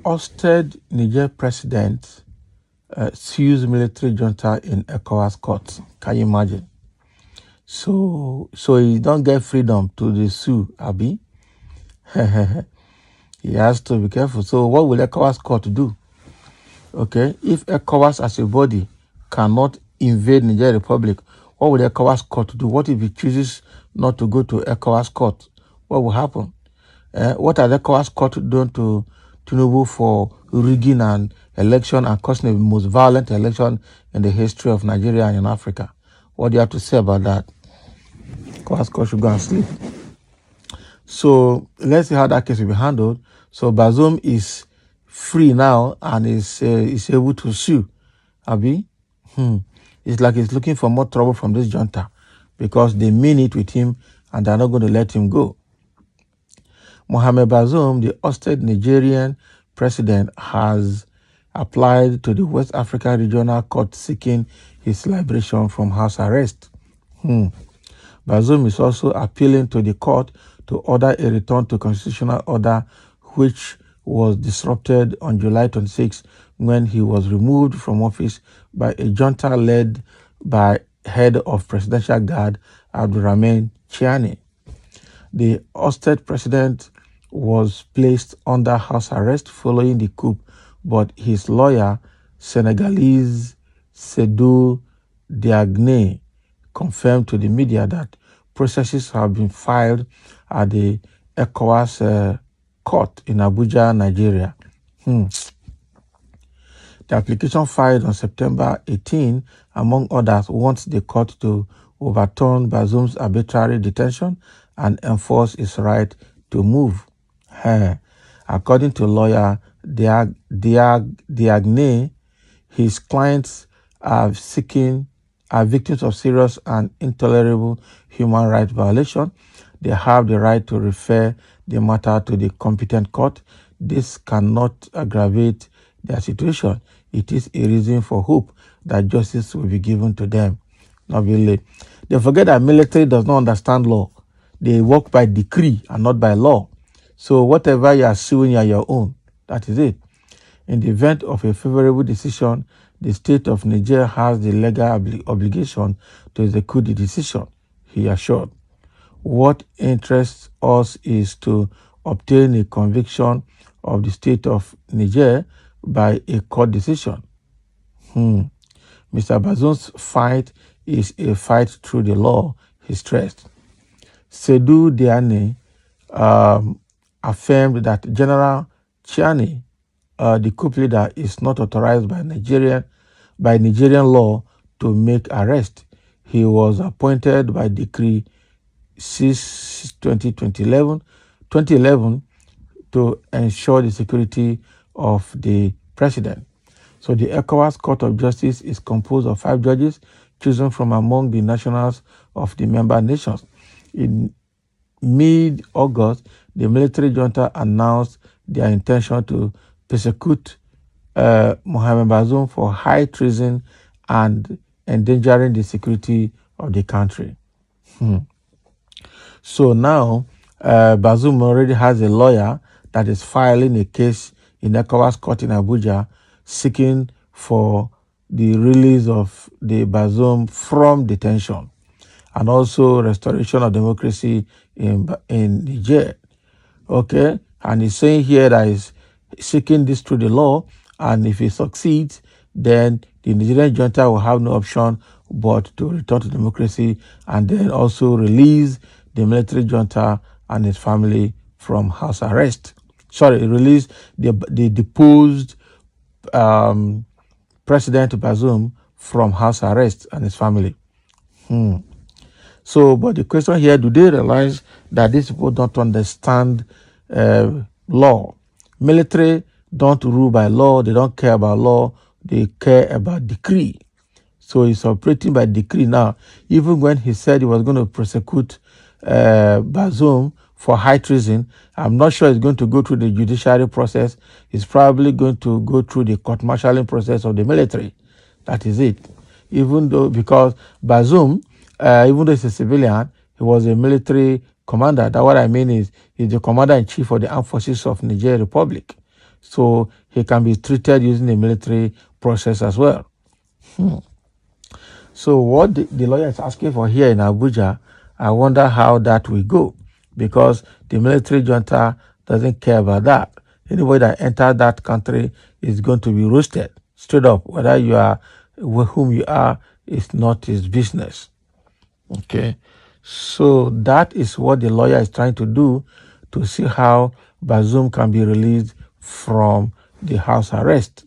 ousted Niger president sues military junta in Ecowas court. Can you imagine? So he don't get freedom to sue, Abi. He has to be careful. So what will Ecowas court do? Okay, if Ecowas as a body cannot invade Niger Republic, what will Ecowas court do? What if he chooses not to go to Ecowas court? What will happen? What has Ecowas court done to Tinubu for rigging an election and causing the most violent election in the history of Nigeria and in Africa? What do you have to say about that? Ecowas court should go and sleep. So let's see how that case will be handled. So Bazoum is free now and is able to sue. Abi? It's like he's looking for more trouble from this junta because they mean it with him and they're not going to let him go. Mohamed Bazoum, the ousted Nigerian president, has applied to the West African Regional Court seeking his liberation from house arrest. Bazoum is also appealing to the court to order a return to constitutional order which was disrupted on July 26 when he was removed from office by a junta led by head of Presidential Guard Abdurrahman Chiani. The ousted president was placed under house arrest following the coup, but his lawyer, Senegalese Sédou Diagne, confirmed to the media that processes have been filed at the Ecowas court in Abuja, Nigeria. The application filed on September 18, among others, wants the court to overturn Bazoum's arbitrary detention and enforce his right to move. According to lawyer Diagne, his clients are victims of serious and intolerable human rights violation. They have the right to refer the matter to the competent court. This cannot aggravate their situation. It is a reason for hope that justice will be given to them. Not really. They forget that military does not understand law. They work by decree and not by law. So whatever you are suing, you are your own. That is it. In the event of a favorable decision, the state of Niger has the legal obligation to execute the decision, he assured. What interests us is to obtain a conviction of the state of Niger by a court decision. Mr. Bazoum's fight is a fight through the law, he stressed. Sédou Diagne affirmed that General Chiani, the coup leader, is not authorized by Nigerian law to make arrest. He was appointed by Decree 6/2011 to ensure the security of the president. So the Ecowas Court of Justice is composed of 5 judges chosen from among the nationals of the member nations. In mid-August, the military junta announced their intention to persecute Mohamed Bazoum for high treason and endangering the security of the country. So now, Bazoum already has a lawyer that is filing a case in Ecowas court in Abuja seeking for the release of the Bazoum from detention and also restoration of democracy in Niger. Okay, and he's saying here that he's seeking this through the law, and if he succeeds, then the Nigerian junta will have no option but to return to democracy and then also release the military junta and his family from house arrest. Release the deposed President Bazoum from house arrest and his family. So, but the question here, do they realize that these people don't understand law? Military don't rule by law. They don't care about law. They care about decree. So he's operating by decree now. Even when he said he was going to prosecute Bazoum for high treason, I'm not sure he's going to go through the judiciary process. He's probably going to go through the court-martialing process of the military. That is it. Because Bazoum, even though he's a civilian, he was a military commander. That what I mean is he's the commander-in-chief of the armed forces of Niger Republic. So he can be treated using the military process as well. So what the lawyer is asking for here in Abuja, I wonder how that will go, because the military junta doesn't care about that. Anybody that enters that country is going to be roasted straight up. Whether you are whom you are is not his business. Okay, so that is what the lawyer is trying to do, to see how Bazoum can be released from the house arrest.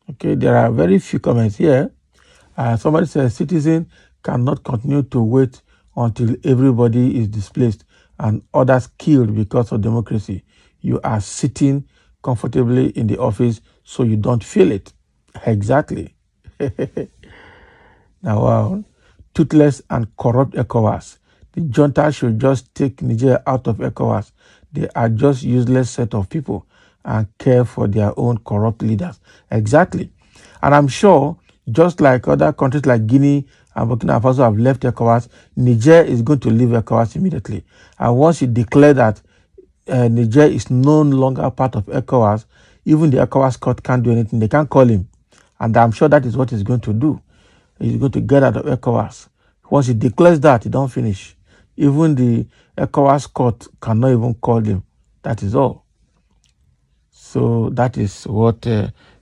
Okay, there are very few comments here. Somebody says citizens cannot continue to wait until everybody is displaced and others killed because of democracy. You are sitting comfortably in the office so you don't feel it. Exactly. Now, wow. Toothless and corrupt Ecowas. The junta should just take Niger out of Ecowas. They are just useless set of people and care for their own corrupt leaders. Exactly. And I'm sure, just like other countries like Guinea and Burkina Faso have left Ecowas, Niger is going to leave Ecowas immediately. And once you declare that Niger is no longer part of ECOWAS, even the ECOWAS court can't do anything. They can't call him. And I'm sure that is what he's going to do. He's going to get out of ECOWAS. Once he declares that, he don't finish. Even the ECOWAS court cannot even call him. That is all. So that is what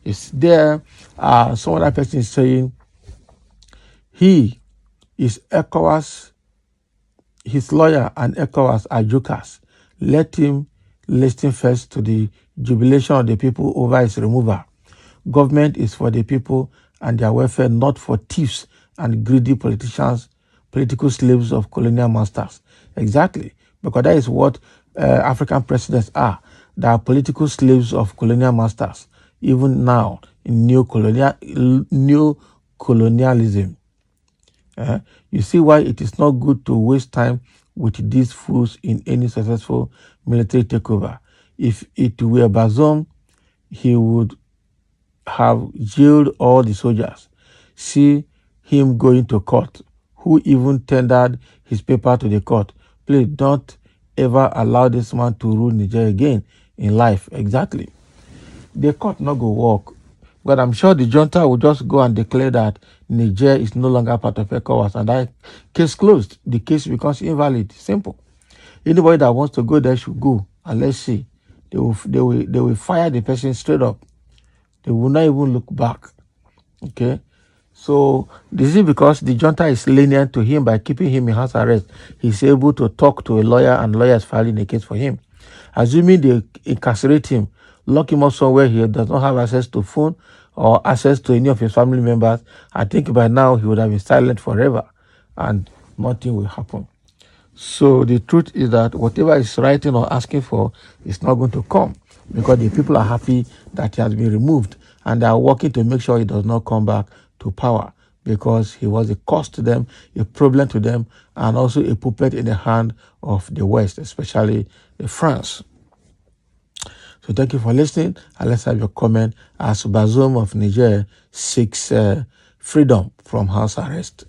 is there. Some other person is saying he is ECOWAS, his lawyer and ECOWAS are jokers. Let him listen first to the jubilation of the people over his removal. Government is for the people and their welfare, not for thieves and greedy politicians, political slaves of colonial masters. Exactly, because that is what African presidents are. They are political slaves of colonial masters, even now in new colonialism. You see why it is not good to waste time with these fools in any successful military takeover. If it were Bazoum, he would have jailed all the soldiers. See him going to court. Who even tendered his paper to the court? Please don't ever allow this man to rule Niger again in life. Exactly. The court not go work. But I'm sure the junta will just go and declare that Niger is no longer part of ECOWAS, and that case closed. The case becomes invalid. Simple. Anybody that wants to go there should go, and let's see. They will fire the person straight up. They will not even look back. Okay. So this is because the junta is lenient to him by keeping him in house arrest. He's able to talk to a lawyer, and lawyer is filing a case for him. Assuming they incarcerate him, lock him up somewhere he does not have access to phone or access to any of his family members, I think by now he would have been silent forever and nothing will happen. So the truth is that whatever he's writing or asking for is not going to come, because the people are happy that he has been removed and they are working to make sure he does not come back to power, because he was a cost to them, a problem to them, and also a puppet in the hand of the West, especially France. So thank you for listening, and let's have your comment as Bazoum of Niger seeks freedom from house arrest.